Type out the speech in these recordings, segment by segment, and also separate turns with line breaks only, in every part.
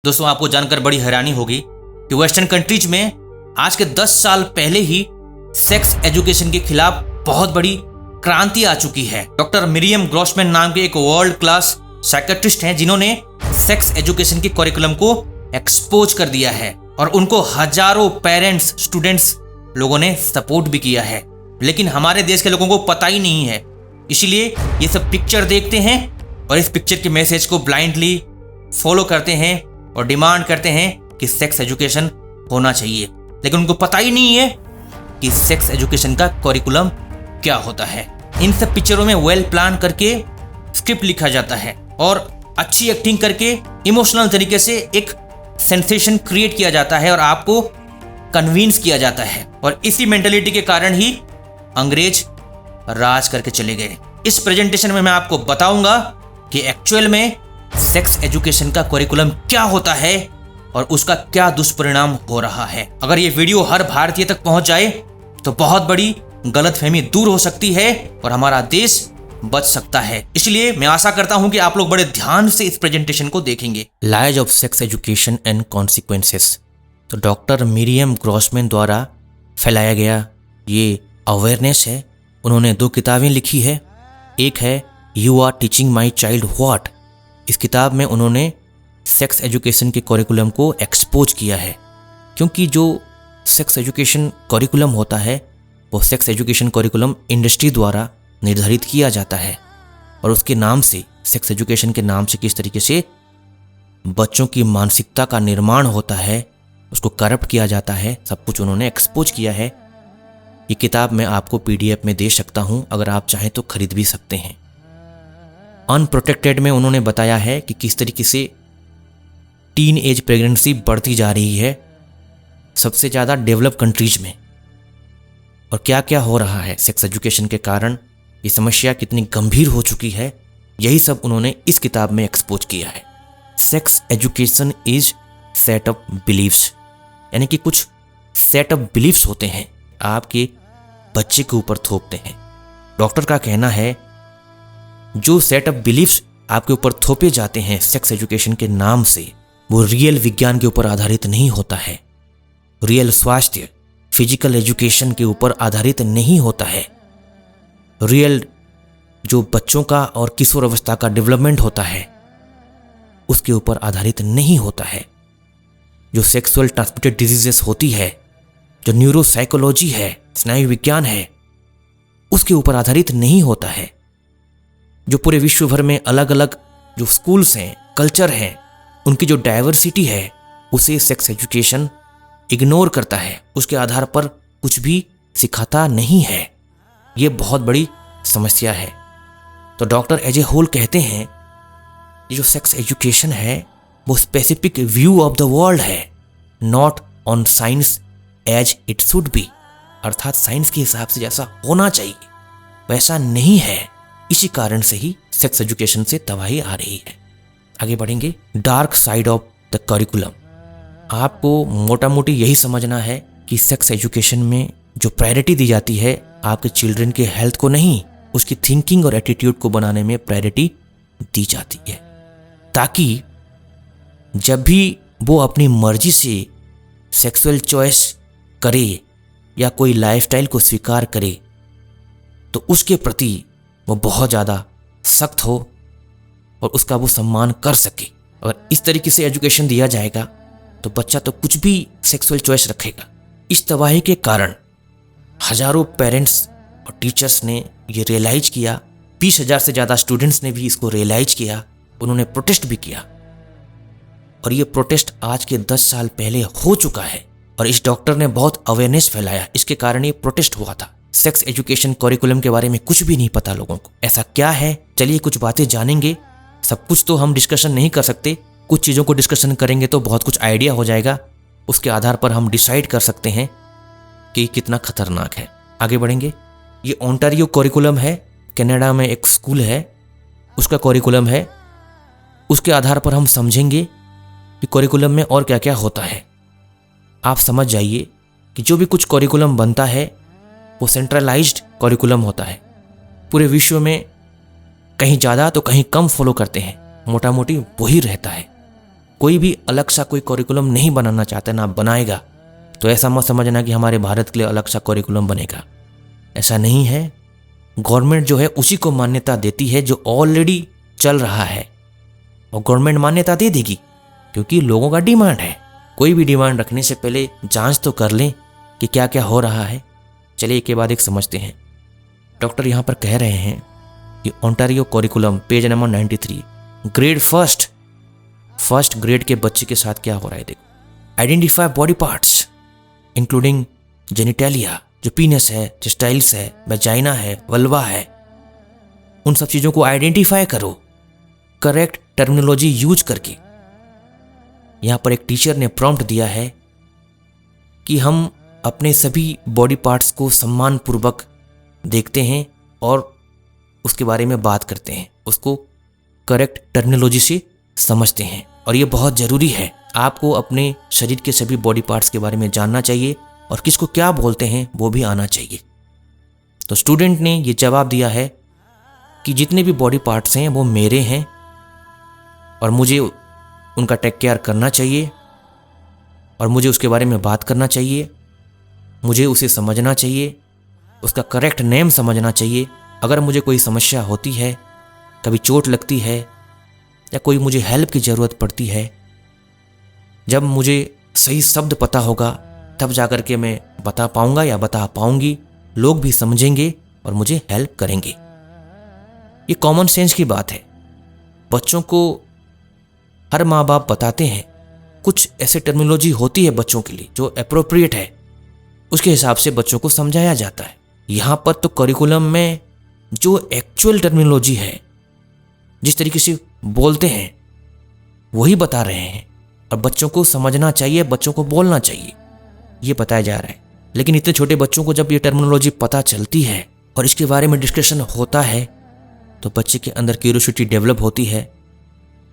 दोस्तों, आपको जानकर बड़ी हैरानी होगी कि वेस्टर्न कंट्रीज में आज के 10 साल पहले ही सेक्स एजुकेशन के खिलाफ बहुत बड़ी क्रांति आ चुकी है। डॉक्टर मिरियम ग्रॉसमैन नाम के एक वर्ल्ड क्लास साइकियाट्रिस्ट हैं जिन्होंने सेक्स एजुकेशन के करिकुलम को एक्सपोज कर दिया है और उनको हजारों पेरेंट्स, स्टूडेंट्स लोगों ने सपोर्ट भी किया है। लेकिन हमारे देश के लोगों को पता ही नहीं है, इसीलिए ये सब पिक्चर देखते हैं और इस पिक्चर के मैसेज को ब्लाइंडली फॉलो करते हैं और डिमांड करते हैं कि सेक्स एजुकेशन होना चाहिए। लेकिन उनको पता ही नहीं है कि सेक्स एजुकेशन का करिकुलम क्या होता है। इन सब पिक्चरों में वेल प्लान करके स्क्रिप्ट लिखा जाता है और अच्छी एक्टिंग करके इमोशनल तरीके से एक सेंसेशन क्रिएट किया जाता है और आपको कन्विंस किया जाता है। और इसी मेंटालिटी के कारण ही अंग्रेज राज करके चले गए। इस प्रेजेंटेशन में मैं आपको बताऊंगा कि एक्चुअल में सेक्स एजुकेशन का करिकुलम क्या होता है और उसका क्या दुष्परिणाम हो रहा है। अगर ये वीडियो हर भारतीय तक पहुंच जाए तो बहुत बड़ी गलतफहमी दूर हो सकती है और हमारा देश बच सकता है। इसलिए मैं आशा करता हूं कि आप लोग बड़े ध्यान से इस प्रेजेंटेशन को देखेंगे। Lies of sex education and consequences, तो डॉक्टर मिरियम ग्रॉसमैन द्वारा फैलाया गया ये अवेयरनेस है। उन्होंने 2 किताबें लिखी है। एक है you are teaching my child what. इस किताब में उन्होंने सेक्स एजुकेशन के करिकुलम को एक्सपोज किया है, क्योंकि जो सेक्स एजुकेशन करिकुलम होता है वो सेक्स एजुकेशन करिकुलम इंडस्ट्री द्वारा निर्धारित किया जाता है और उसके नाम से, सेक्स एजुकेशन के नाम से किस तरीके से बच्चों की मानसिकता का निर्माण होता है, उसको करप्ट किया जाता है, सब कुछ उन्होंने एक्सपोज किया है। ये किताब मैं आपको PDF में दे सकता हूँ, अगर आप चाहें तो खरीद भी सकते हैं। अनप्रोटेक्टेड में उन्होंने बताया है कि किस तरीके से टीन एज प्रेगनेंसी बढ़ती जा रही है सबसे ज़्यादा डेवलप कंट्रीज में, और क्या क्या हो रहा है सेक्स एजुकेशन के कारण, ये समस्या कितनी गंभीर हो चुकी है, यही सब उन्होंने इस किताब में एक्सपोज किया है। Sex education is set of beliefs, यानी कि कुछ सेट ऑफ बिलीव्स होते हैं आपके बच्चे के ऊपर थोपते हैं। डॉक्टर का कहना है जो सेट ऑफ बिलीव्स आपके ऊपर थोपे जाते हैं सेक्स एजुकेशन के नाम से, वो रियल विज्ञान के ऊपर आधारित नहीं होता है, रियल स्वास्थ्य फिजिकल एजुकेशन के ऊपर आधारित नहीं होता है, रियल जो बच्चों का और किशोर अवस्था का डेवलपमेंट होता है उसके ऊपर आधारित नहीं होता है। जो सेक्सुअल ट्रांसमिटेड डिजीजेस होती है, जो न्यूरोसाइकोलॉजी है, स्नायु विज्ञान है, उसके ऊपर आधारित नहीं होता है। जो पूरे विश्व भर में अलग अलग जो स्कूल्स हैं, कल्चर हैं, उनकी जो डाइवर्सिटी है, उसे सेक्स एजुकेशन इग्नोर करता है, उसके आधार पर कुछ भी सिखाता नहीं है। ये बहुत बड़ी समस्या है। तो डॉक्टर एज ए होल कहते हैं ये जो सेक्स एजुकेशन है वो specific view of the world है, not on science as it should be, अर्थात साइंस के हिसाब से जैसा होना चाहिए वैसा नहीं है। इसी कारण से ही सेक्स एजुकेशन से तबाही आ रही है। आगे बढ़ेंगे। Dark side of the curriculum, आपको मोटा मोटी यही समझना है कि सेक्स एजुकेशन में जो प्रायोरिटी दी जाती है आपके चिल्ड्रन के हेल्थ को नहीं, उसकी थिंकिंग और एटीट्यूड को बनाने में प्रायोरिटी दी जाती है, ताकि जब भी वो अपनी मर्जी से सेक्सुअल चॉइस करे या कोई लाइफस्टाइल को स्वीकार करे तो उसके प्रति वो बहुत ज़्यादा सख्त हो और उसका वो सम्मान कर सके। अगर इस तरीके से एजुकेशन दिया जाएगा तो बच्चा तो कुछ भी सेक्सुअल चॉइस रखेगा। इस तबाही के कारण हजारों पेरेंट्स और टीचर्स ने ये रियलाइज किया, 20,000 से ज़्यादा स्टूडेंट्स ने भी इसको रियलाइज किया, उन्होंने प्रोटेस्ट भी किया और ये प्रोटेस्ट आज के 10 साल पहले हो चुका है और इस डॉक्टर ने बहुत अवेयरनेस फैलाया, इसके कारण ये प्रोटेस्ट हुआ था। सेक्स एजुकेशन करिकुलम के बारे में कुछ भी नहीं पता लोगों को, ऐसा क्या है, चलिए कुछ बातें जानेंगे। सब कुछ तो हम डिस्कशन नहीं कर सकते, कुछ चीज़ों को डिस्कशन करेंगे तो बहुत कुछ आइडिया हो जाएगा, उसके आधार पर हम डिसाइड कर सकते हैं कि कितना खतरनाक है। आगे बढ़ेंगे। ये ओंटारियो करिकुलम है, कनाडा में एक स्कूल है, उसका करिकुलम है। उसके आधार पर हम समझेंगे कि करिकुलम में और क्या क्या होता है। आप समझ जाइए कि जो भी कुछ करिकुलम बनता है वो सेंट्रलाइज्ड करिकुलम होता है। पूरे विश्व में कहीं ज़्यादा तो कहीं कम फॉलो करते हैं, मोटा मोटी वही रहता है। कोई भी अलग सा कोई करिकुलम नहीं बनाना चाहता, ना बनाएगा। तो ऐसा मत समझना कि हमारे भारत के लिए अलग सा करिकुलम बनेगा, ऐसा नहीं है। गवर्नमेंट जो है उसी को मान्यता देती है जो ऑलरेडी चल रहा है, और गवर्नमेंट मान्यता दे देगी क्योंकि लोगों का डिमांड है। कोई भी डिमांड रखने से पहले जांच तो कर लें कि क्या क्या हो रहा है। चलिए एक के बाद एक समझते हैं। डॉक्टर यहाँ पर कह रहे हैं कि Ontario curriculum page number 93 grade first grade के बच्चे के साथ क्या हो रहा है। देखो, identify body parts including genitalia, जो पीनस है, टेस्टाइल्स है, वेजाइना है, वल्वा है, उन सब चीज़ों को आइडेंटिफाई करो करेक्ट टर्मिनोलॉजी यूज करके। यहाँ पर एक टीचर ने प्रॉम्प्ट दिया है कि हम अपने सभी बॉडी पार्ट्स को सम्मानपूर्वक देखते हैं और उसके बारे में बात करते हैं, उसको करेक्ट टर्मिनोलॉजी से समझते हैं। और ये बहुत ज़रूरी है, आपको अपने शरीर के सभी बॉडी पार्ट्स के बारे में जानना चाहिए और किसको क्या बोलते हैं वो भी आना चाहिए। तो स्टूडेंट ने ये जवाब दिया है कि जितने भी बॉडी पार्ट्स हैं वो मेरे हैं और मुझे उनका टेक केयर करना चाहिए और मुझे उसके बारे में बात करना चाहिए, मुझे उसे समझना चाहिए, उसका करेक्ट नेम समझना चाहिए। अगर मुझे कोई समस्या होती है, कभी चोट लगती है या कोई मुझे हेल्प की ज़रूरत पड़ती है, जब मुझे सही शब्द पता होगा तब जाकर के मैं बता पाऊंगा या बता पाऊंगी, लोग भी समझेंगे और मुझे हेल्प करेंगे। ये कॉमन सेंस की बात है। बच्चों को हर माँ बाप बताते हैं, कुछ ऐसे टर्मिनोलॉजी होती है बच्चों के लिए जो अप्रोप्रिएट है, उसके हिसाब से बच्चों को समझाया जाता है। यहाँ पर तो करिकुलम में जो एक्चुअल टर्मिनोलॉजी है, जिस तरीके से बोलते हैं वही बता रहे हैं और बच्चों को समझना चाहिए, बच्चों को बोलना चाहिए, ये बताया जा रहा है। लेकिन इतने छोटे बच्चों को जब ये टर्मिनोलॉजी पता चलती है और इसके बारे में डिस्कशन होता है तो बच्चे के अंदर क्यूरियोसिटी डेवलप होती है।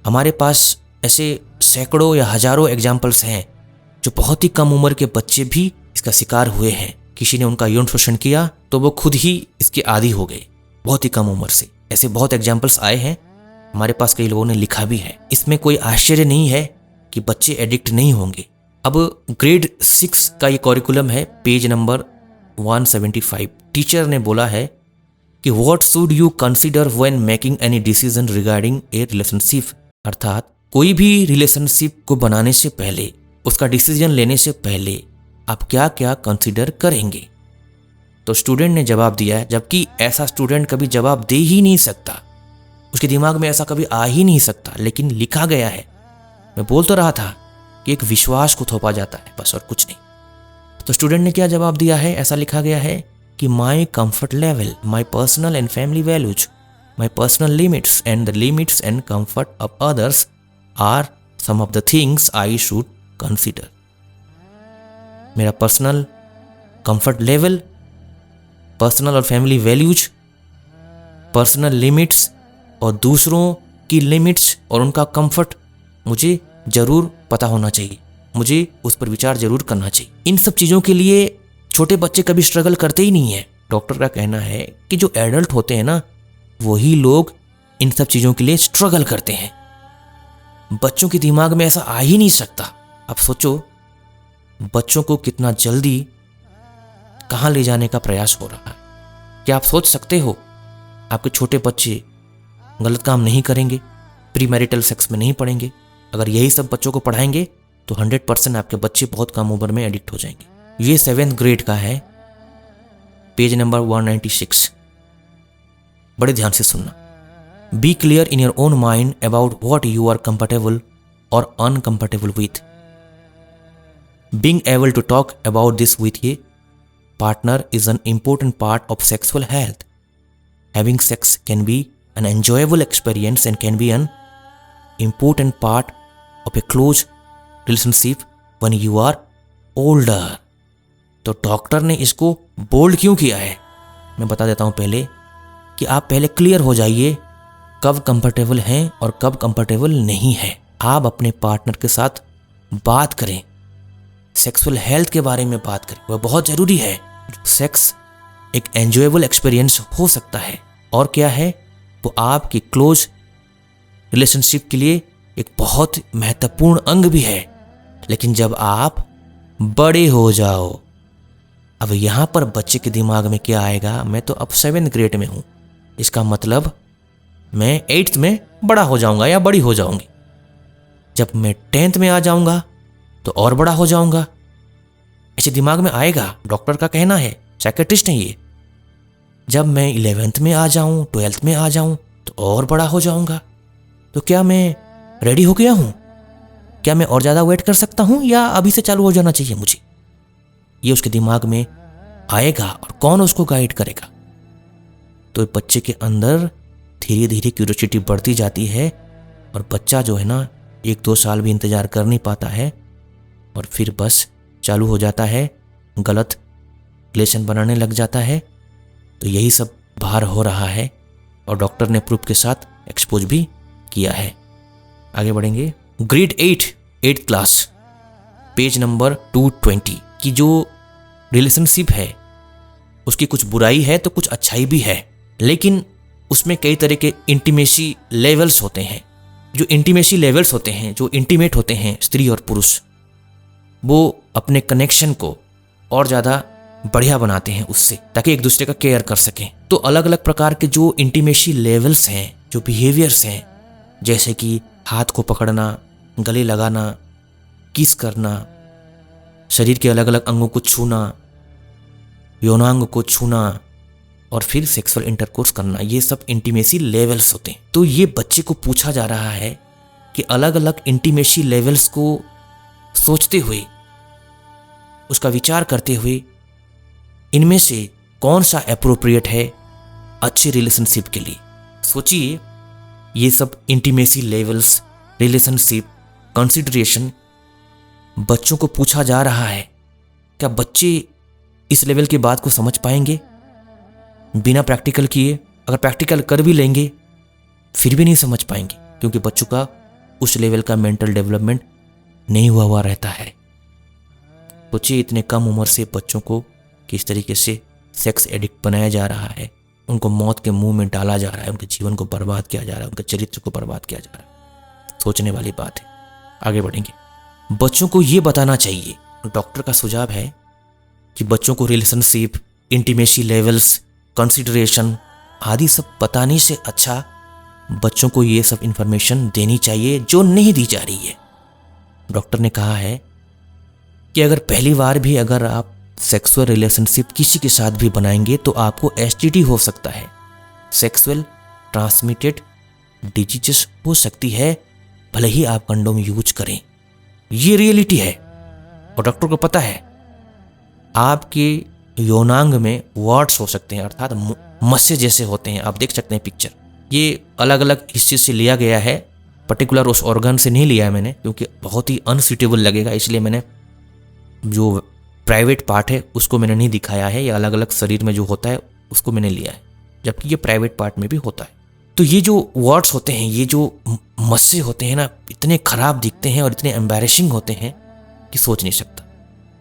हमारे पास ऐसे सैकड़ों या हजारों एग्जाम्पल्स हैं जो बहुत ही कम उम्र के बच्चे भी इसका शिकार हुए हैं। किसी ने उनका यौन शोषण किया तो वो खुद ही इसके आदी हो गए बहुत ही कम उम्र से। ऐसे बहुत एग्जाम्पल्स आए हैं, हमारे पास कई लोगों ने लिखा भी है। इसमें कोई आश्चर्य नहीं है कि बच्चे एडिक्ट नहीं होंगे। अब ग्रेड 6 का ये करिकुलम है, पेज नंबर 175। टीचर ने बोला है कि what should you consider when making any decision regarding A relationship, अर्थात कोई भी रिलेशनशिप को बनाने से पहले, उसका डिसीजन लेने से पहले आप क्या क्या कंसीडर करेंगे। तो स्टूडेंट ने जवाब दिया है, जबकि ऐसा स्टूडेंट कभी जवाब दे ही नहीं सकता, उसके दिमाग में ऐसा कभी आ ही नहीं सकता, लेकिन लिखा गया है। मैं बोल तो रहा था कि एक विश्वास को थोपा जाता है, बस और कुछ नहीं। तो स्टूडेंट ने क्या जवाब दिया है, ऐसा लिखा गया है कि my comfort level, my personal and family values, my personal limits and the limits and comfort of others are some of the things I should consider. मेरा पर्सनल कंफर्ट लेवल, पर्सनल और फैमिली वैल्यूज, पर्सनल लिमिट्स और दूसरों की limits और उनका comfort मुझे जरूर पता होना चाहिए, मुझे उस पर विचार जरूर करना चाहिए। इन सब चीज़ों के लिए छोटे बच्चे कभी स्ट्रगल करते ही नहीं है। डॉक्टर का कहना है कि जो एडल्ट होते हैं ना, वही लोग इन सब चीज़ों के लिए स्ट्रगल करते हैं। बच्चों के दिमाग में ऐसा आ ही नहीं सकता। अब सोचो बच्चों को कितना जल्दी कहाँ ले जाने का प्रयास हो रहा है। क्या आप सोच सकते हो आपके छोटे बच्चे गलत काम नहीं करेंगे, प्री मैरिटल सेक्स में नहीं पड़ेंगे? अगर यही सब बच्चों को पढ़ाएंगे तो 100% आपके बच्चे बहुत कम उम्र में एडिक्ट हो जाएंगे। ये 7th ग्रेड का है, पेज नंबर 196। बड़े ध्यान से सुनना। Be clear in your own mind about what you are comfortable और uncomfortable with. Being able to talk about this with a partner is an important part of sexual health. Having sex can be an enjoyable experience and can be an important part of a close relationship when you are older. तो doctor ने इसको bold क्यों किया है, मैं बता देता हूँ पहले, कि आप पहले क्लियर हो जाइए कब कंफर्टेबल हैं और कब कंफर्टेबल नहीं है। आप अपने पार्टनर के साथ बात करें, सेक्सुअल हेल्थ के बारे में बात करें, वह बहुत ज़रूरी है। सेक्स एक एंजॉयबल एक्सपीरियंस हो सकता है और क्या है, वो आपकी क्लोज रिलेशनशिप के लिए एक बहुत महत्वपूर्ण अंग भी है। लेकिन जब आप बड़े हो जाओ, अब यहाँ पर बच्चे के दिमाग में क्या आएगा, मैं तो अब 7th ग्रेड में हूँ, इसका मतलब मैं 8th में बड़ा हो जाऊंगा या बड़ी हो जाऊंगी। जब मैं 10th में आ जाऊंगा तो और बड़ा हो जाऊंगा, ऐसे दिमाग में आएगा। डॉक्टर का कहना है, साइकेट्रिस्ट है ये। जब मैं 11th में आ जाऊं, 12th में आ जाऊं तो और बड़ा हो जाऊंगा। तो क्या मैं रेडी हो गया हूं? क्या मैं और ज़्यादा वेट कर सकता हूं या अभी से चालू हो जाना चाहिए मुझे? ये उसके दिमाग में आएगा और कौन उसको गाइड करेगा? तो बच्चे के अंदर धीरे धीरे क्यूरियोसिटी बढ़ती जाती है और बच्चा जो है ना 1-2 साल भी इंतज़ार कर नहीं पाता है और फिर बस चालू हो जाता है, गलत रिलेशन बनाने लग जाता है। तो यही सब बाहर हो रहा है और डॉक्टर ने प्रूफ के साथ एक्सपोज भी किया है। आगे बढ़ेंगे। Grade 8th class, page number 220 की जो रिलेशनशिप है उसकी कुछ बुराई है तो कुछ अच्छाई भी है, लेकिन उसमें कई तरह के इंटीमेसी लेवल्स होते हैं। जो इंटीमेसी लेवल्स होते हैं, जो इंटीमेट होते हैं स्त्री और पुरुष, वो अपने कनेक्शन को और ज़्यादा बढ़िया बनाते हैं उससे, ताकि एक दूसरे का केयर कर सकें। तो अलग अलग प्रकार के जो इंटीमेसी लेवल्स हैं, जो बिहेवियर्स हैं, जैसे कि हाथ को पकड़ना, गले लगाना, किस करना, शरीर के अलग अलग अंगों को छूना, यौनांग को छूना और फिर सेक्सुअल इंटरकोर्स करना, ये सब इंटीमेसी लेवल्स होते हैं। तो ये बच्चे को पूछा जा रहा है कि अलग अलग इंटीमेसी लेवल्स को सोचते हुए, उसका विचार करते हुए, इनमें से कौन सा एप्रोप्रिएट है अच्छे रिलेशनशिप के लिए। सोचिए, ये सब इंटीमेसी लेवल्स, रिलेशनशिप, कंसिडरेशन बच्चों को पूछा जा रहा है। क्या बच्चे इस लेवल की बात को समझ पाएंगे बिना प्रैक्टिकल किए? अगर प्रैक्टिकल कर भी लेंगे फिर भी नहीं समझ पाएंगे, क्योंकि बच्चों का उस लेवल का मेंटल डेवलपमेंट नहीं हुआ रहता है। सोचिए, इतने कम उम्र से बच्चों को किस तरीके से सेक्स एडिक्ट बनाया जा रहा है, उनको मौत के मुंह में डाला जा रहा है, उनके जीवन को बर्बाद किया जा रहा है, उनके चरित्र को बर्बाद किया जा रहा है। सोचने वाली बात है। आगे बढ़ेंगे। बच्चों को ये बताना चाहिए, डॉक्टर का सुझाव है कि बच्चों को रिलेशनशिप, इंटीमेसी लेवल्स, कंसिडरेशन आदि सब बताने से अच्छा बच्चों को ये सब इंफॉर्मेशन देनी चाहिए जो नहीं दी जा रही है। डॉक्टर ने कहा है कि अगर पहली बार भी अगर आप सेक्सुअल रिलेशनशिप किसी के साथ भी बनाएंगे तो आपको एसटीडी हो सकता है, सेक्सुअल ट्रांसमिटेड डिजीजेस हो सकती है, भले ही आप कंडोम यूज करें। ये रियलिटी है और डॉक्टर को पता है। आपके यौनांग में वार्ड्स हो सकते हैं, अर्थात मस्से जैसे होते हैं। आप देख सकते हैं पिक्चर, ये अलग अलग हिस्से से लिया गया है, पर्टिकुलर उस ऑर्गन से नहीं लिया है मैंने, क्योंकि बहुत ही अनसूटेबल लगेगा, इसलिए मैंने जो प्राइवेट पार्ट है उसको मैंने नहीं दिखाया है, या अलग अलग शरीर में जो होता है उसको मैंने लिया है, जबकि ये प्राइवेट पार्ट में भी होता है। तो ये जो वार्ड्स होते हैं, ये जो मस्से होते हैं ना, इतने खराब दिखते हैं और इतने एम्बैरेसिंग होते हैं कि सोच नहीं सकता।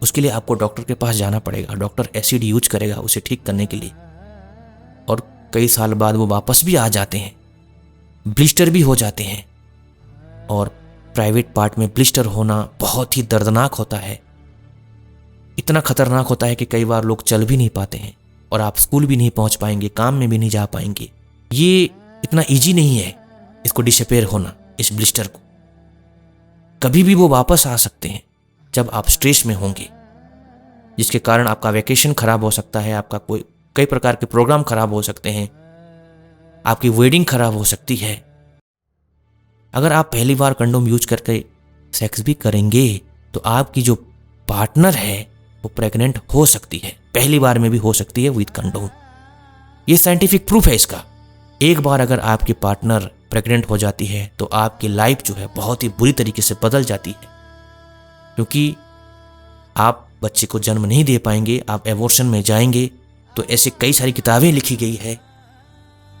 उसके लिए आपको डॉक्टर के पास जाना पड़ेगा, डॉक्टर एसिड यूज करेगा उसे ठीक करने के लिए, और कई साल बाद वो वापस भी आ जाते हैं, ब्लिस्टर भी हो जाते हैं। और प्राइवेट पार्ट में ब्लिस्टर होना बहुत ही दर्दनाक होता है, इतना खतरनाक होता है कि कई बार लोग चल भी नहीं पाते हैं और आप स्कूल भी नहीं पहुंच पाएंगे, काम में भी नहीं जा पाएंगे। ये इतना इजी नहीं है इसको डिसअपेयर होना, इस ब्लिस्टर को। कभी भी वो वापस आ सकते हैं जब आप स्ट्रेस में होंगे, जिसके कारण आपका वैकेशन खराब हो सकता है, आपका कई प्रकार के प्रोग्राम खराब हो सकते हैं, आपकी वेडिंग खराब हो सकती है। अगर आप पहली बार कंडोम यूज करके सेक्स भी करेंगे तो आपकी जो पार्टनर है वो प्रेग्नेंट हो सकती है, पहली बार में भी हो सकती है विद कंडोम। ये साइंटिफिक प्रूफ है इसका। एक बार अगर आपकी पार्टनर प्रेग्नेंट हो जाती है तो आपकी लाइफ जो है बहुत ही बुरी तरीके से बदल जाती है, क्योंकि आप बच्चे को जन्म नहीं दे पाएंगे, आप एबॉर्शन में जाएंगे। तो ऐसे कई सारी किताबें लिखी गई है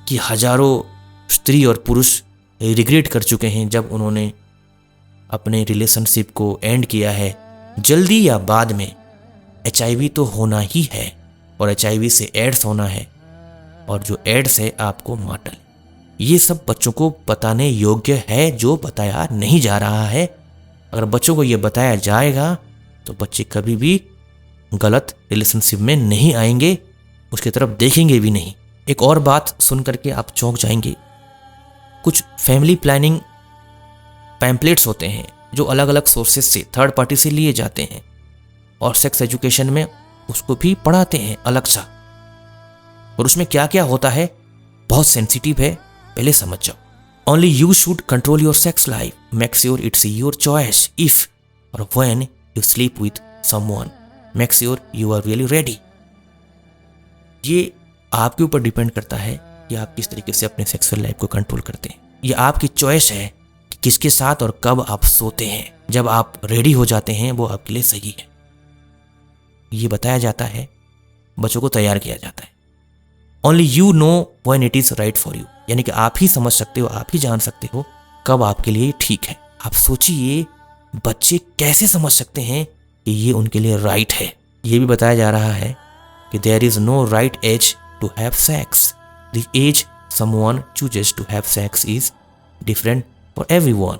कि हजारों स्त्री और पुरुष रिग्रेट कर चुके हैं जब उन्होंने अपने रिलेशनशिप को एंड किया है। जल्दी या बाद में HIV तो होना ही है और HIV से एड्स होना है, और जो एड्स है आपको मार डाले। ये सब बच्चों को बताने योग्य है जो बताया नहीं जा रहा है। अगर बच्चों को ये बताया जाएगा तो बच्चे कभी भी गलत रिलेशनशिप में नहीं आएंगे, उसकी तरफ देखेंगे भी नहीं। एक और बात सुन करके आप चौंक जाएंगे, कुछ फैमिली प्लानिंग पैम्पलेट्स होते हैं जो अलग अलग सोर्सेज से, थर्ड पार्टी से लिए जाते हैं और सेक्स एजुकेशन में उसको भी पढ़ाते हैं अलग सा। और उसमें क्या क्या होता है बहुत सेंसिटिव है, पहले समझ जाओ। Only you should control your sex life, make sure it's your choice if और when you sleep with someone, make sure you are really ready. ये आपके ऊपर डिपेंड करता है कि आप किस तरीके से अपने सेक्सुअल लाइफ को कंट्रोल करते हैं। ये आपकी चॉइस है कि किसके साथ और कब आप सोते हैं। जब आप रेडी हो जाते हैं वो आपके लिए सही है। ये बताया जाता है, बच्चों को तैयार किया जाता है। Only you know when it is right for you, यानी कि आप ही समझ सकते हो, आप ही जान सकते हो कब आपके लिए ठीक है। आप सोचिए बच्चे कैसे समझ सकते हैं कि ये उनके लिए राइट है। ये भी बताया जा रहा है कि there is no right age to have sex, the age someone chooses to have sex is different for everyone,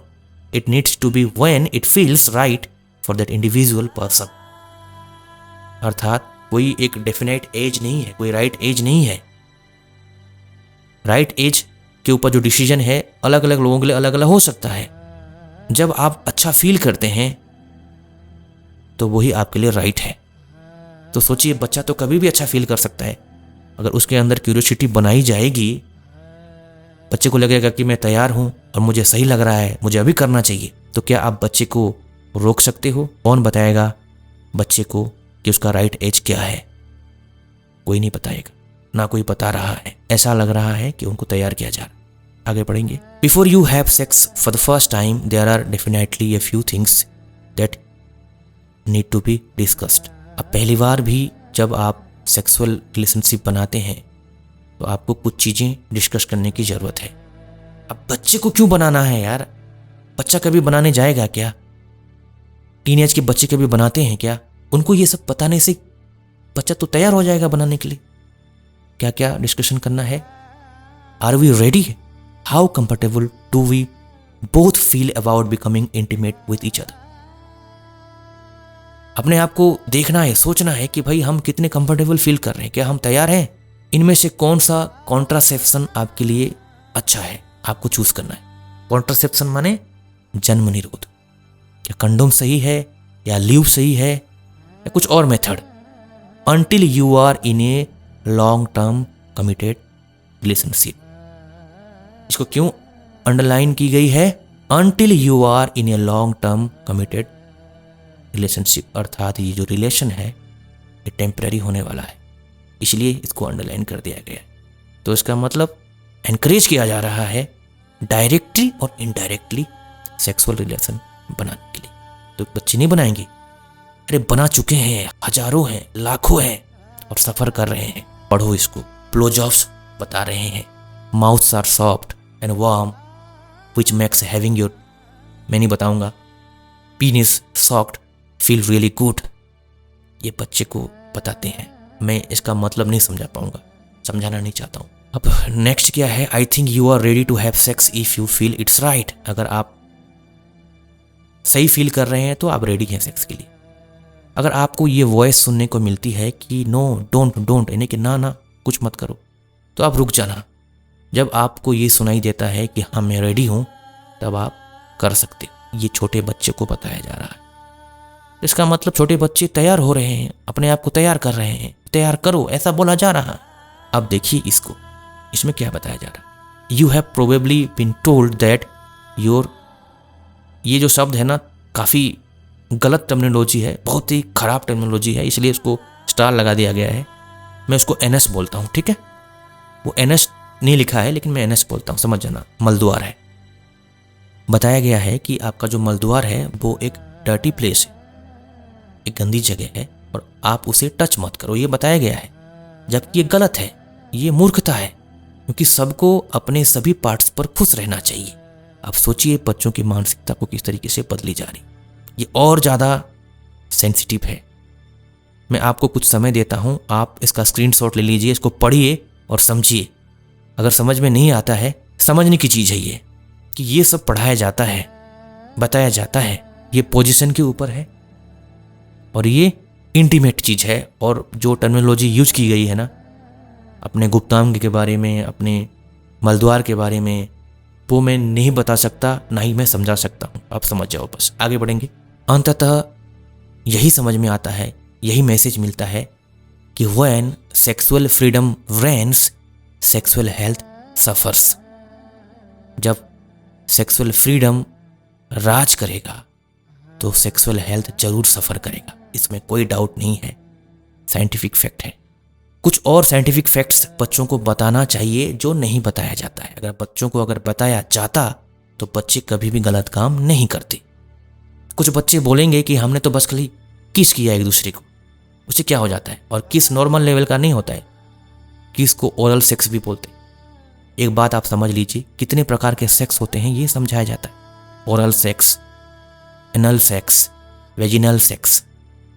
it needs to be when it feels right for that individual person. अर्थात कोई एक definite as नहीं है, कोई right as नहीं है। Right as के ऊपर जो डिसीजन है अलग अलग लोगों के लिए अलग अलग हो सकता है। जब आप अच्छा फील करते हैं तो वही आपके लिए राइट है। तो सोचिए बच्चा तो कभी भी अच्छा फील कर सकता है। अगर उसके अंदर क्यूरियोसिटी बनाई जाएगी, बच्चे को लगेगा कि मैं तैयार हूं और मुझे सही लग रहा है, मुझे अभी करना चाहिए, तो क्या आप बच्चे को रोक सकते हो? कौन बताएगा बच्चे को कि उसका राइट एज क्या है? कोई नहीं बताएगा, ना कोई बता रहा है। ऐसा लग रहा है कि उनको तैयार किया जा रहा है। आगे पढ़ेंगे। Before you have sex for the first time there are definitely a few things that need to be discussed. अब पहली बार भी जब आप सेक्सुअल रिलेशनशिप बनाते हैं तो आपको कुछ चीज़ें डिस्कस करने की ज़रूरत है। अब बच्चे को क्यों बनाना है यार? बच्चा कभी बनाने जाएगा क्या? टीनेज के बच्चे कभी बनाते हैं क्या? उनको ये सब बताने से बच्चा तो तैयार हो जाएगा बनाने के लिए। क्या क्या डिस्कशन करना है? Are we ready? How comfortable do we both feel about becoming intimate with each other? अपने आप को देखना है, सोचना है कि भाई हम कितने कंफर्टेबल फील कर रहे हैं, क्या हम तैयार हैं? इनमें से कौन सा कॉन्ट्रासेप्शन आपके लिए अच्छा है, आपको चूज करना है। कॉन्ट्रासेप्शन माने जन्म निरोध। क्या कंडोम सही है या ल्यूब सही है या कुछ और method? Until you are in a long term committed relationship. इसको क्यों अंडरलाइन की गई है? Until you are in a long term committed relationship, अर्थात ये जो रिलेशन है ये टेम्पररी होने वाला है, इसलिए इसको अंडरलाइन कर दिया गया। तो इसका मतलब एनकरेज किया जा रहा है डायरेक्टली और इनडायरेक्टली सेक्सुअल रिलेशन बनाने के लिए। तो बच्चे नहीं बनाएंगे, अरे बना चुके हैं, हजारों हैं, लाखों हैं और सफर कर रहे हैं। पढ़ो इसको। ब्लोजॉब्स बता रहे हैं, mouths are soft and warm which makes having your, मैं नहीं बताऊंगा, penis soft feel really good. ये बच्चे को बताते हैं। मैं इसका मतलब नहीं समझा पाऊंगा, समझाना नहीं चाहता हूँ। अब नेक्स्ट क्या है? I think you are ready to have sex if you feel it's right. अगर आप सही फील कर रहे हैं तो आप रेडी हैं सेक्स के लिए। अगर आपको ये वॉइस सुनने को मिलती है कि नो डोंट यानी कि ना कुछ मत करो, तो आप रुक जाना। जब आपको ये सुनाई देता है कि हाँ मैं रेडी हूँ, तब आप कर सकते हो। ये छोटे बच्चे को बताया जा रहा है। इसका मतलब छोटे बच्चे तैयार हो रहे हैं, अपने आप को तैयार कर रहे हैं। तैयार करो ऐसा बोला जा रहा है। अब देखिए इसको, इसमें क्या बताया जा रहा है? You have probably been told that your, ये जो शब्द है ना काफ़ी गलत टर्मिनोलॉजी है, बहुत ही खराब टर्मिनोलॉजी है, इसलिए इसको स्टार लगा दिया गया है। मैं उसको एनएस बोलता हूँ, ठीक है? वो एनएस नहीं लिखा है लेकिन मैं एनएस बोलता हूँ, समझ जाना। मलद्वार है। बताया गया है कि आपका जो मलद्वार है वो एक डर्टी प्लेस है, एक गंदी जगह है और आप उसे टच मत करो, ये बताया गया है। जबकि ये गलत है, ये मूर्खता है, क्योंकि सबको अपने सभी पार्ट्स पर खुश रहना चाहिए। अब सोचिए बच्चों की मानसिकता को किस तरीके से बदली जा रही। ये और ज़्यादा सेंसिटिव है। मैं आपको कुछ समय देता हूँ, आप इसका स्क्रीनशॉट ले लीजिए, इसको पढ़िए और समझिए। अगर समझ में नहीं आता है समझने की चीज़ है ये, कि ये सब पढ़ाया जाता है, बताया जाता है, ये पोजीशन के ऊपर है और ये इंटीमेट चीज़ है। और जो टर्मिनोलॉजी यूज की गई है ना अपने गुप्तांग के बारे में, अपने मलद्वार के बारे में, वो मैं नहीं बता सकता, ना ही मैं समझा सकता हूँ। आप समझ जाओ, बस आगे बढ़ेंगे। अंततः यही समझ में आता है, यही मैसेज मिलता है कि when sexual freedom reigns sexual health suffers. जब सेक्सुअल फ्रीडम राज करेगा तो सेक्सुअल हेल्थ जरूर सफ़र करेगा, इसमें कोई डाउट नहीं है, साइंटिफिक फैक्ट है। कुछ और साइंटिफिक फैक्ट्स बच्चों को बताना चाहिए जो नहीं बताया जाता है। अगर बच्चों को बताया जाता तो बच्चे कभी भी गलत काम नहीं करते। कुछ बच्चे बोलेंगे कि हमने तो बस खाली किस किया एक दूसरे को, उससे क्या हो जाता है, और किस नॉर्मल लेवल का नहीं होता है, किस को ओरल सेक्स भी बोलते हैं। एक बात आप समझ लीजिए, कितने प्रकार के सेक्स होते हैं ये समझाया जाता है। Oral sex, anal sex, vaginal sex,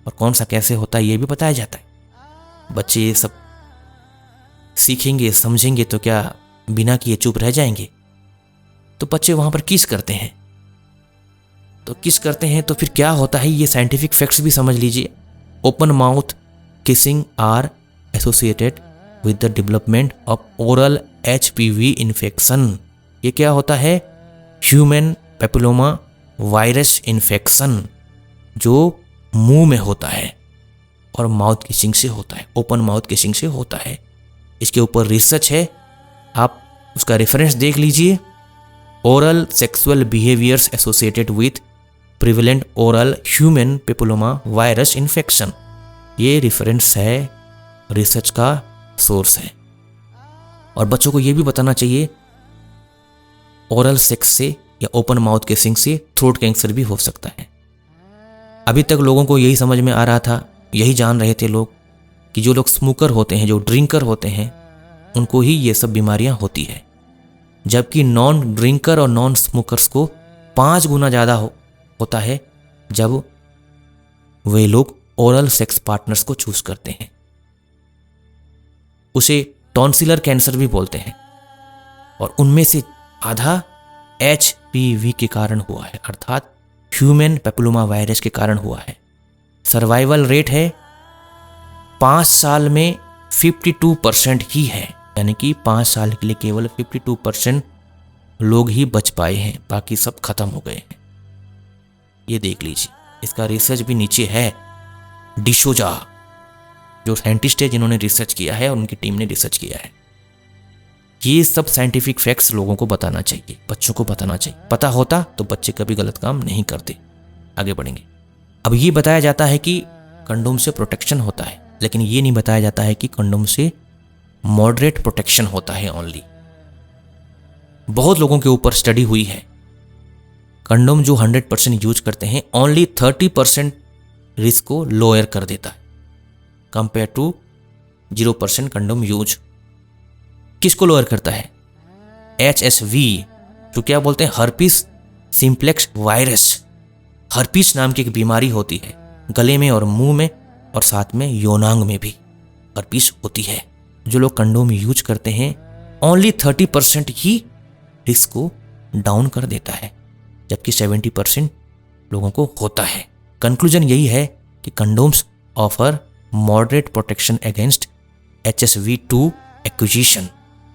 और कौन सा कैसे होता है ये भी बताया जाता है। बच्चे ये सब सीखेंगे, समझेंगे तो क्या बिना किए चुप रह जाएंगे? तो बच्चे वहाँ पर किस करते हैं, तो किस करते हैं तो फिर क्या होता है ये साइंटिफिक फैक्ट्स भी समझ लीजिए। Open mouth kissing are associated with the development of oral HPV infection. ये क्या होता है? ह्यूमन पेपिलोमा वायरस इन्फेक्शन, जो मुंह में होता है और माउथ किसिंग से होता है, ओपन माउथ किसिंग से होता है। इसके ऊपर रिसर्च है, आप उसका रेफरेंस देख लीजिए। Oral sexual behaviours associated with prevalent oral human papilloma virus infection, ये रेफरेंस है, रिसर्च का सोर्स है। और बच्चों को ये भी बताना चाहिए ओरल सेक्स से या ओपन माउथ किसिंग से थ्रोट कैंसर भी हो सकता है। अभी तक लोगों को यही समझ में आ रहा था, यही जान रहे थे लोग कि जो लोग स्मोकर होते हैं, जो ड्रिंकर होते हैं, उनको ही ये सब बीमारियां होती है, जबकि नॉन ड्रिंकर और नॉन स्मोकर्स को 5 गुना ज़्यादा होता है जब वे लोग ओरल सेक्स पार्टनर्स को चूज करते हैं। उसे टॉन्सिलर कैंसर भी बोलते हैं, और उनमें से आधा HPV के कारण हुआ है, अर्थात ह्यूमन पेपिलोमा वायरस के कारण हुआ है। सर्वाइवल रेट है 5 साल में 52% ही है, यानी कि 5 साल के लिए केवल 52% लोग ही बच पाए हैं, बाकी सब खत्म हो गए हैं। ये देख लीजिए, इसका रिसर्च भी नीचे है। डिसोजा जो साइंटिस्ट है जिन्होंने रिसर्च किया है और उनकी टीम ने रिसर्च किया है। ये सब साइंटिफिक फैक्ट्स लोगों को बताना चाहिए, बच्चों को बताना चाहिए। पता होता तो बच्चे कभी गलत काम नहीं करते। आगे बढ़ेंगे। अब ये बताया जाता है कि कंडोम से प्रोटेक्शन होता है, लेकिन ये नहीं बताया जाता है कि कंडोम से मॉडरेट प्रोटेक्शन होता है ओनली। बहुत लोगों के ऊपर स्टडी हुई है, कंडोम जो 100% यूज करते हैं ओनली 30% रिस्क को लोअर कर देता है कंपेयर टू 0% कंडोम यूज। किसको लोअर करता है? HSV, जो क्या बोलते हैं, हर्पिस सिंप्लेक्स वायरस। हर्पिस नाम की एक बीमारी होती है, गले में और मुंह में और साथ में योनांग में भी हर्पिस होती है। जो लोग कंडोम यूज करते हैं ओनली 30% ही रिस्क को डाउन कर देता है, जबकि 70% लोगों को होता है। कंक्लूजन यही है कि condoms offer moderate protection against HSV2 acquisition.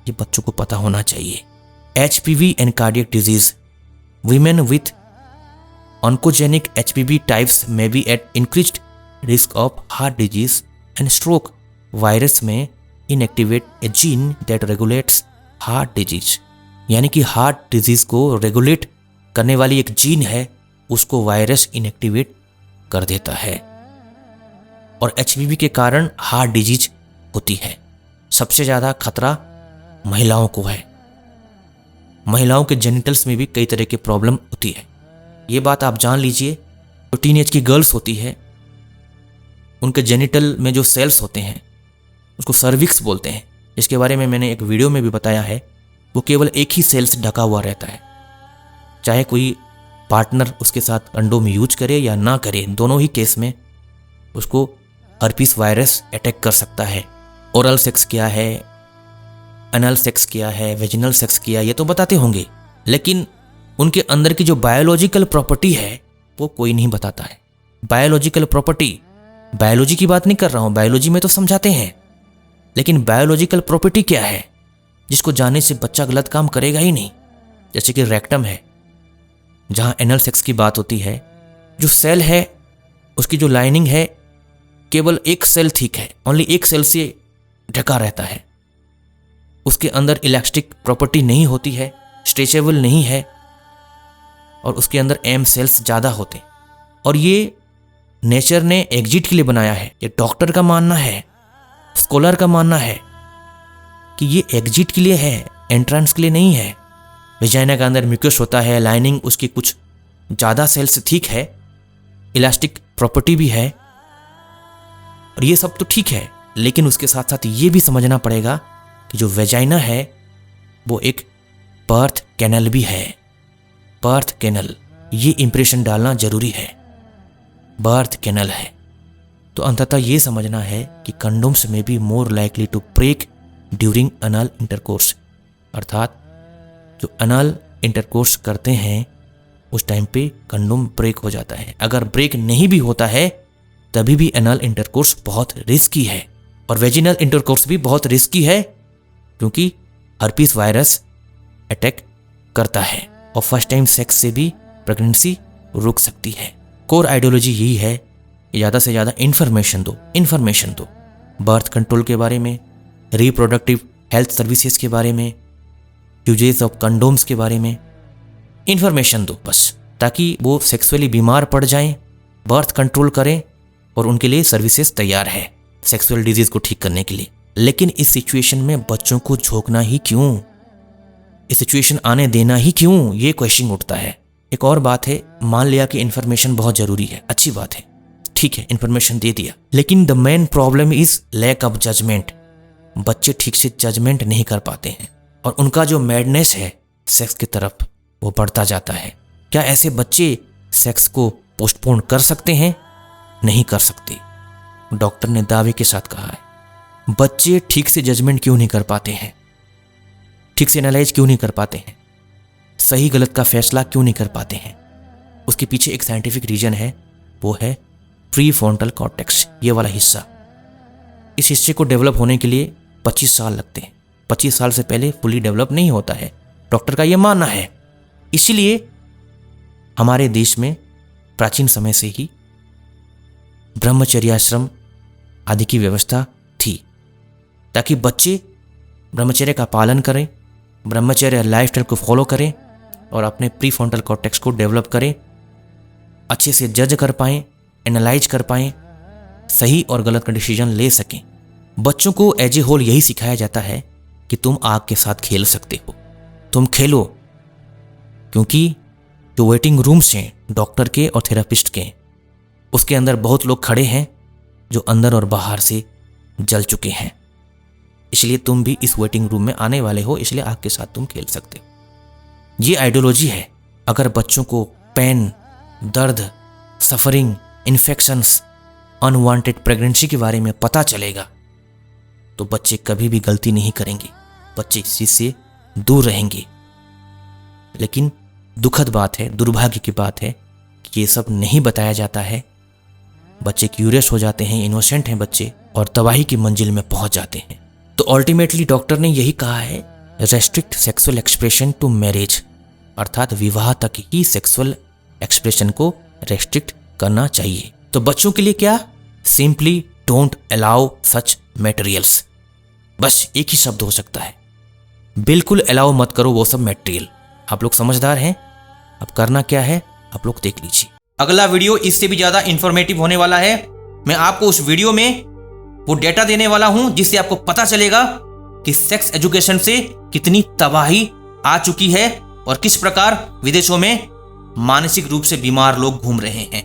ये बच्चों को पता होना चाहिए। HPV and cardiac disease, women with oncogenic HPV types may be at increased risk of heart disease and stroke. Virus may inactivate a gene that regulates heart disease, यानी कि heart disease को regulate करने वाली एक gene है, उसको virus inactivate कर देता है और HPV के कारण हार्ट डिजीज होती है। सबसे ज़्यादा खतरा महिलाओं को है। महिलाओं के जेनिटल्स में भी कई तरह की प्रॉब्लम होती है। ये बात आप जान लीजिए। जो टीनेज की गर्ल्स होती है, उनके जेनिटल में जो सेल्स होते हैं उसको सर्विक्स बोलते हैं, इसके बारे में मैंने एक वीडियो में भी बताया है। वो केवल एक ही सेल से ढका हुआ रहता है, चाहे कोई पार्टनर उसके साथ कंडोम यूज करे या ना करे, दोनों ही केस में उसको हर्पिस वायरस अटैक कर सकता है। ओरल सेक्स क्या है, एनल सेक्स किया है, वेजिनल सेक्स किया, ये तो बताते होंगे, लेकिन उनके अंदर की जो बायोलॉजिकल प्रॉपर्टी है वो कोई नहीं बताता है। बायोलॉजिकल प्रॉपर्टी, बायोलॉजी की बात नहीं कर रहा हूं, बायोलॉजी में तो समझाते हैं, लेकिन बायोलॉजिकल प्रॉपर्टी क्या है जिसको जानने से बच्चा गलत काम करेगा ही नहीं। जैसे कि रेक्टम है, जहां एनल सेक्स की बात होती है, जो सेल है उसकी जो लाइनिंग है केवल एक सेल थिक है, ओनली एक सेल से ढका रहता है, उसके अंदर इलास्टिक प्रॉपर्टी नहीं होती है, स्ट्रेचेबल नहीं है, और उसके अंदर एम सेल्स ज़्यादा होते हैं। और ये नेचर ने एग्जिट के लिए बनाया है। ये डॉक्टर का मानना है, स्कॉलर का मानना है कि ये एग्जिट के लिए है, एंट्रेंस के लिए नहीं है। वेजाइना के अंदर म्यूकस होता है, लाइनिंग उसकी कुछ ज़्यादा सेल्स ठीक है, इलास्टिक प्रॉपर्टी भी है, और ये सब तो ठीक है, लेकिन उसके साथ साथ ये भी समझना पड़ेगा कि जो वेजाइना है वो एक बर्थ कैनल भी है। बर्थ कैनल, ये इंप्रेशन डालना जरूरी है, बर्थ कैनल है। तो अंततः ये समझना है कि कंडोम्स में be more likely to break during anal intercourse, अर्थात जो अनल इंटरकोर्स करते हैं उस टाइम पे कंडोम ब्रेक हो जाता है। अगर ब्रेक नहीं भी होता है तभी भी एनल इंटरकोर्स बहुत रिस्की है, और वेजिनल इंटरकोर्स भी बहुत रिस्की है, क्योंकि हर्पीस वायरस अटैक करता है, और फर्स्ट टाइम सेक्स से भी प्रेगनेंसी रुक सकती है। कोर आइडियोलॉजी यही है कि ज़्यादा से ज़्यादा इन्फॉर्मेशन दो बर्थ कंट्रोल के बारे में, रिप्रोडक्टिव हेल्थ सर्विसेज के बारे में, यूजेस ऑफ कंडोम्स के बारे में इन्फॉर्मेशन दो बस, ताकि वो सेक्सुअली बीमार पड़ जाएं, बर्थ कंट्रोल करें, और उनके लिए सर्विसेज तैयार है सेक्सुअल डिजीज को ठीक करने के लिए। लेकिन इस सिचुएशन में बच्चों को झोंकना ही क्यों, इस सिचुएशन आने देना ही क्यों, ये क्वेश्चन उठता है। एक और बात है, मान लिया कि इन्फॉर्मेशन बहुत जरूरी है, अच्छी बात है, ठीक है, इन्फॉर्मेशन दे दिया, लेकिन the main problem is lack of judgement. बच्चे ठीक से जजमेंट नहीं कर पाते हैं, और उनका जो मैडनेस है सेक्स की तरफ वो बढ़ता जाता है। क्या ऐसे बच्चे सेक्स को पोस्टपोन कर सकते हैं? नहीं कर सकते। डॉक्टर ने दावे के साथ कहा है। बच्चे ठीक से जजमेंट क्यों नहीं कर पाते हैं, ठीक से एनालाइज क्यों नहीं कर पाते हैं, सही गलत का फैसला क्यों नहीं कर पाते हैं? उसके पीछे एक साइंटिफिक रीजन है, वो है प्रीफ्रंटल कॉर्टेक्स, ये वाला हिस्सा। इस हिस्से को डेवलप होने के लिए 25 साल लगते हैं। 25 साल से पहले फुली डेवलप नहीं होता है, डॉक्टर का ये मानना है। इसीलिए हमारे देश में प्राचीन समय से ही ब्रह्मचर्याश्रम आदि की व्यवस्था थी, ताकि बच्चे ब्रह्मचर्य का पालन करें, ब्रह्मचर्य लाइफस्टाइल को फॉलो करें, और अपने प्रीफ्रंटल कॉर्टेक्स को डेवलप करें, अच्छे से जज कर पाएं, एनालाइज कर पाएं, सही और गलत का डिसीजन ले सकें। बच्चों को एज ए होल यही सिखाया जाता है कि तुम आग के साथ खेल सकते हो, तुम खेलो, क्योंकि जो वेटिंग रूम्स हैं डॉक्टर के और थेरापिस्ट के, उसके अंदर बहुत लोग खड़े हैं जो अंदर और बाहर से जल चुके हैं। इसलिए तुम भी इस वेटिंग रूम में आने वाले हो, इसलिए आग के साथ तुम खेल सकते हो। ये आइडियोलॉजी है। अगर बच्चों को पेन, दर्द, सफरिंग, इन्फेक्शंस, अनवांटेड प्रेगनेंसी के बारे में पता चलेगा तो बच्चे कभी भी गलती नहीं करेंगे, बच्चे इस चीज से दूर रहेंगे। लेकिन दुखद बात है, दुर्भाग्य की बात है कि ये सब नहीं बताया जाता है। बच्चे क्यूरियस हो जाते हैं, इनोसेंट हैं बच्चे, और तबाही की मंजिल में पहुंच जाते हैं। तो अल्टीमेटली डॉक्टर ने यही कहा है, restrict sexual expression to marriage, अर्थात विवाह तक ही सेक्सुअल एक्सप्रेशन को रेस्ट्रिक्ट करना चाहिए। तो बच्चों के लिए क्या? Simply don't allow such materials. बस एक ही शब्द हो सकता है, बिल्कुल अलाउ मत करो वो सब मटेरियल। आप लोग समझदार हैं, अब करना क्या है आप लोग देख लीजिए। अगला वीडियो इससे भी ज्यादा इंफॉर्मेटिव होने वाला है। मैं आपको उस वीडियो में वो डेटा देने वाला हूं जिससे आपको पता चलेगा कि सेक्स एजुकेशन से कितनी तबाही आ चुकी है और किस प्रकार विदेशों में मानसिक रूप से बीमार लोग घूम रहे हैं,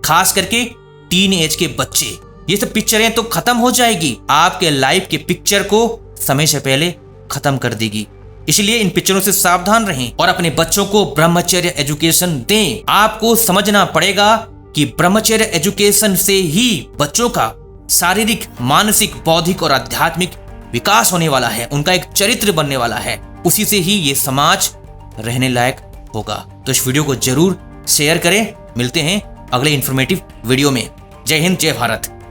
खास करके टीन एज के बच्चे। ये सब पिक्चरें तो खत्म हो जाएगी, आपके लाइफ के पिक्चर को समय से पहले खत्म कर देगी। इसलिए इन पिक्चरों से सावधान रहें और अपने बच्चों को ब्रह्मचर्य एजुकेशन दें। आपको समझना पड़ेगा कि ब्रह्मचर्य एजुकेशन से ही बच्चों का शारीरिक, मानसिक, बौद्धिक और आध्यात्मिक विकास होने वाला है, उनका एक चरित्र बनने वाला है, उसी से ही ये समाज रहने लायक होगा। तो इस वीडियो को जरूर शेयर करें। मिलते हैं अगले इंफॉर्मेटिव वीडियो में। जय हिंद, जय भारत।